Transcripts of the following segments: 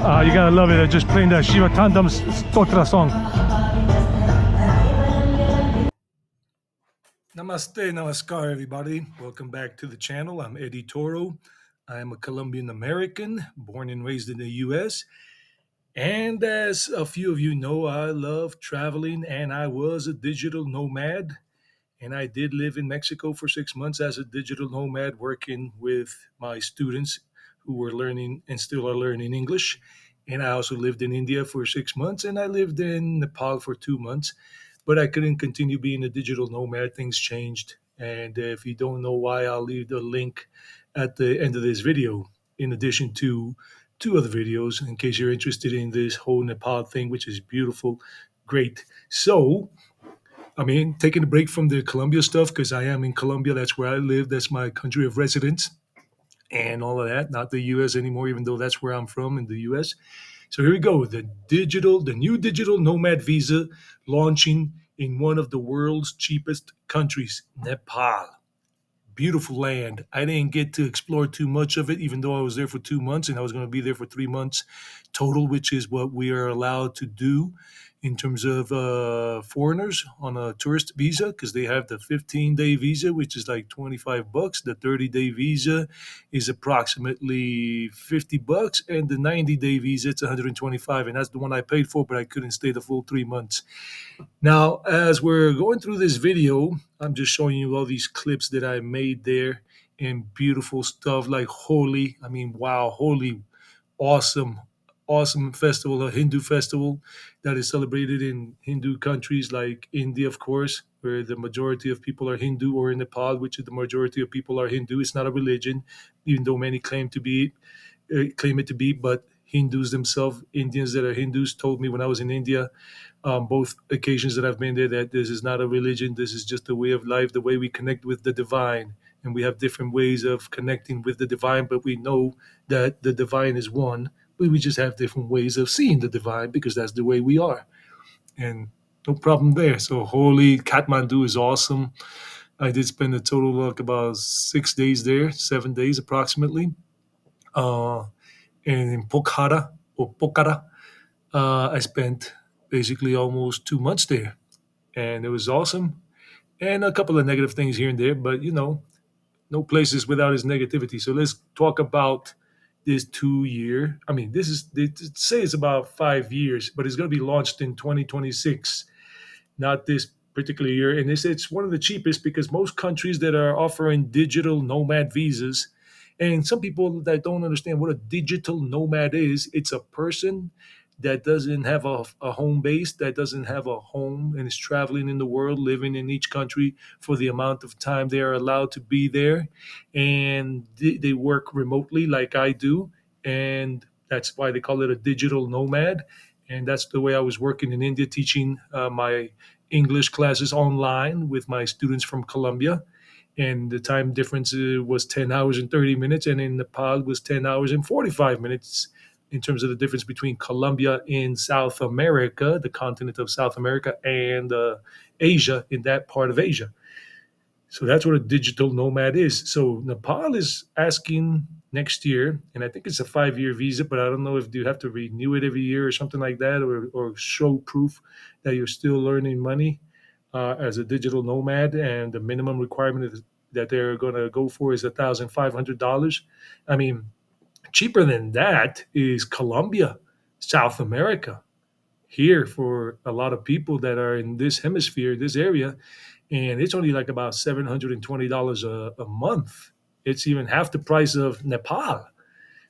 You gotta love it. Just playing the Shiva Tandem Stotra song. Namaste, namaskar, everybody. Welcome back to the channel. I'm Eddie Toro. I am a Colombian American, born and raised in the U.S. And as a few of you know, I love traveling, and I was a digital nomad. And I did live in Mexico for 6 months as a digital nomad, working with my students who were learning and still are learning English. And I also lived in India for 6 months, and I lived in Nepal for 2 months. But I couldn't continue being a digital nomad. Things changed. And if you don't know why, I'll leave the link at the end of this video, in addition to two other videos, in case you're interested in this whole Nepal thing, which is beautiful, great. So, taking a break from the Colombia stuff because I am in Colombia. That's where I live. That's my country of residence and all of that. Not the U.S. anymore, even though that's where I'm from in the U.S. So here we go. The new digital nomad visa launching in one of the world's cheapest countries, Nepal. Beautiful land. I didn't get to explore too much of it, even though I was there for 2 months and I was going to be there for 3 months total, which is what we are allowed to do in terms of foreigners on a tourist visa, because they have the 15-day visa, which is like $25. The 30-day visa is approximately $50, and the 90-day visa it's 125, and that's the one I paid for, but I couldn't stay the full 3 months. Now, as we're going through this video, I'm just showing you all these clips that I made there and beautiful stuff like Holi. Wow, Holi, awesome, awesome festival, a Hindu festival that is celebrated in Hindu countries like India, of course, where the majority of people are Hindu, or in Nepal, which is the majority of people are Hindu. It's not a religion, even though many claim it to be, but Hindus themselves, Indians that are Hindus, told me when I was in India, both occasions that I've been there, that this is not a religion. This is just a way of life, the way we connect with the divine. And we have different ways of connecting with the divine, but we know that the divine is one. But we just have different ways of seeing the divine because that's the way we are. And no problem there. So Holi, Kathmandu is awesome. I did spend a total of about 6 days there, 7 days approximately. And in Pokhara, I spent basically almost 2 months there, and it was awesome. And a couple of negative things here and there, but no place is without its negativity. So let's talk about this 2 year. They say it's about 5 years, but it's going to be launched in 2026, not this particular year. And it's one of the cheapest because most countries that are offering digital nomad visas, and some people that don't understand what a digital nomad is, it's a person that doesn't have a home base, that doesn't have a home, and is traveling in the world, living in each country for the amount of time they are allowed to be there. And they work remotely like I do. And that's why they call it a digital nomad. And that's the way I was working in India, teaching my English classes online with my students from Colombia. And the time difference was 10 hours and 30 minutes, and in Nepal was 10 hours and 45 minutes in terms of the difference between Colombia in South America, the continent of South America, and Asia, in that part of Asia. So that's what a digital nomad is. So Nepal is asking next year, and I think it's a 5 year visa, but I don't know if you have to renew it every year or something like that, or show proof that you're still earning money as a digital nomad. And the minimum requirement that they're going to go for is $1,500. I mean, cheaper than that is Colombia, South America, here for a lot of people that are in this hemisphere, this area, and it's only like about $720 a month. It's even half the price of Nepal.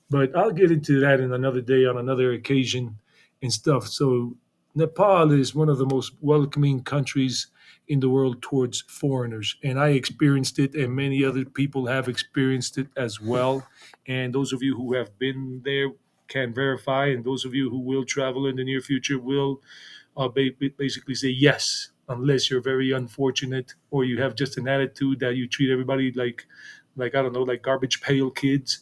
But I'll get into that in another day on another occasion and stuff. So Nepal is one of the most welcoming countries in the world towards foreigners, and I experienced it, and many other people have experienced it as well. And those of you who have been there can verify, and those of you who will travel in the near future will basically say yes, unless you're very unfortunate or you have just an attitude that you treat everybody like I don't know, like garbage pail kids,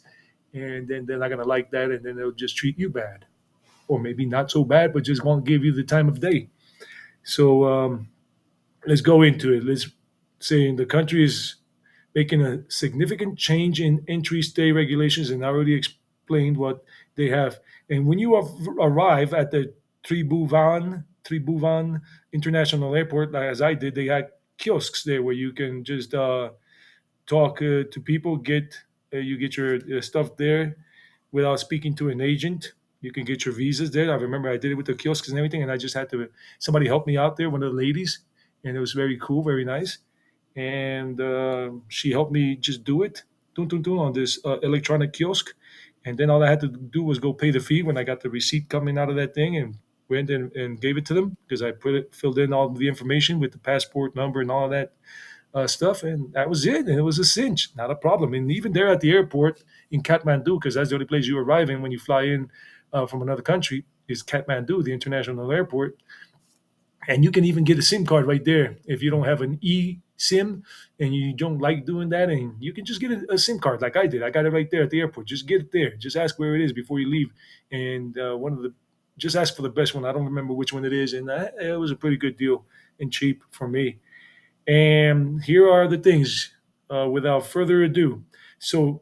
and then they're not gonna like that, and then they'll just treat you bad, or maybe not so bad, but just won't give you the time of day. So let's go into it. Let's say the country is making a significant change in entry stay regulations, and I already explained what They have, and when you arrive at the Tribhuvan International Airport, like as I did, they had kiosks there where you can just talk to people, get you get your stuff there without speaking to an agent. You can get your visas there. I remember I did it with the kiosks and everything, and I just had to somebody helped me out there, one of the ladies, and it was very cool, very nice. And she helped me just do it, dun, dun, dun, on this electronic kiosk, and then all I had to do was go pay the fee when I got the receipt coming out of that thing, and went and gave it to them because I filled in all the information with the passport number and all that stuff, and that was it. And it was a cinch, not a problem. And even there at the airport in Kathmandu, because that's the only place you arrive in when you fly in from another country, is Kathmandu, the international airport. And you can even get a SIM card right there if you don't have an SIM and you don't like doing that. And you can just get a SIM card like I did. I got it right there at the airport. Just get it there. Just ask where it is before you leave. And just ask for the best one. I don't remember which one it is. And it was a pretty good deal and cheap for me. And here are the things without further ado. So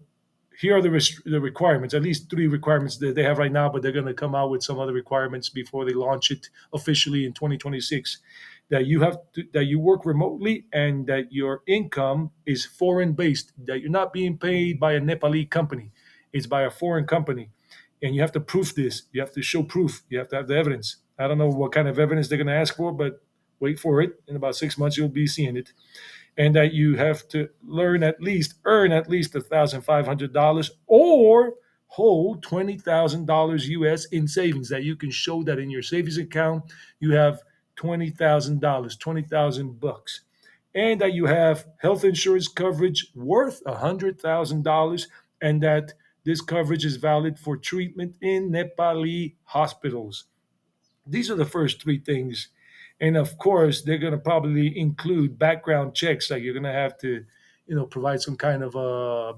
here are the requirements, at least three requirements that they have right now, but they're going to come out with some other requirements before they launch it officially in 2026. That you work remotely and that your income is foreign based, that you're not being paid by a Nepali company, it's by a foreign company. And you have to prove this. You have to show proof. You have to have the evidence. I don't know what kind of evidence they're going to ask for, but wait for it. In about 6 months, you'll be seeing it. And that you have to earn at least $1,500 or hold $20,000 US in savings, that you can show that in your savings account you have $20,000, 20,000 bucks, and that you have health insurance coverage worth $100,000, and that this coverage is valid for treatment in Nepali hospitals. These are the first three things. And of course, they're going to probably include background checks. Like you're going to have to, provide some kind of a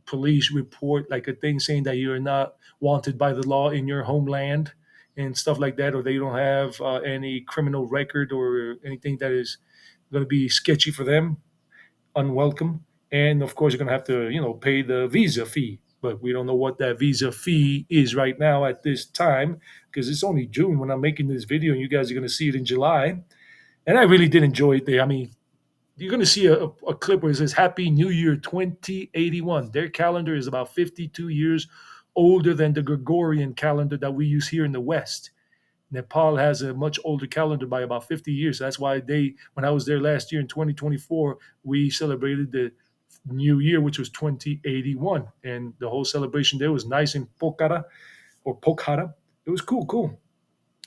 police report, like a thing saying that you're not wanted by the law in your homeland and stuff like that, or they don't have any criminal record or anything that is going to be sketchy for them, unwelcome. And of course, you're going to have to, pay the visa fee. But we don't know what that visa fee is right now at this time because it's only June when I'm making this video, and you guys are going to see it in July. And I really did enjoy it there. I mean, you're going to see a clip where it says Happy New Year 2081. Their calendar is about 52 years older than the Gregorian calendar that we use here in the West. Nepal has a much older calendar by about 50 years. That's why when I was there last year in 2024, we celebrated the New Year, which was 2081. And the whole celebration there was nice in Pokhara. It was cool, cool.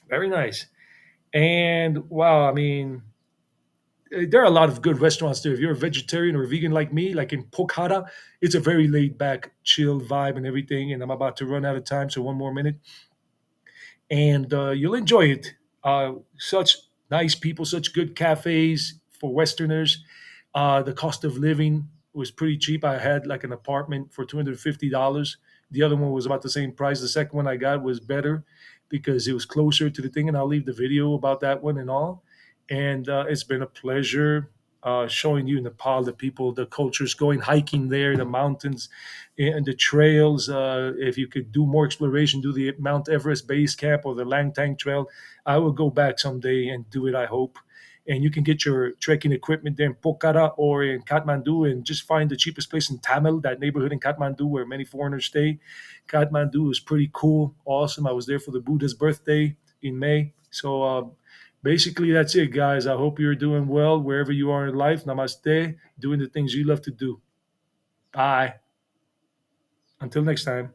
Very nice. And wow, I mean, there are a lot of good restaurants there. If you're a vegetarian or a vegan like me, like in Pokhara, it's a very laid back, chill vibe and everything. And I'm about to run out of time, so one more minute and you'll enjoy it. Such nice people, such good cafes for Westerners. The cost of living was pretty cheap. I had like an apartment for $250. The other one was about the same price. The second one I got was better because it was closer to the thing, and I'll leave the video about that one and all. And it's been a pleasure showing you Nepal, the people, the cultures, going hiking there, the mountains, and the trails. If you could do more exploration, do the Mount Everest base camp or the Langtang Trail. I will go back someday and do it, I hope. And you can get your trekking equipment there in Pokhara or in Kathmandu and just find the cheapest place in Tamil, that neighborhood in Kathmandu where many foreigners stay. Kathmandu is pretty cool, awesome. I was there for the Buddha's birthday in May. So basically, that's it, guys. I hope you're doing well wherever you are in life. Namaste, doing the things you love to do. Bye. Until next time.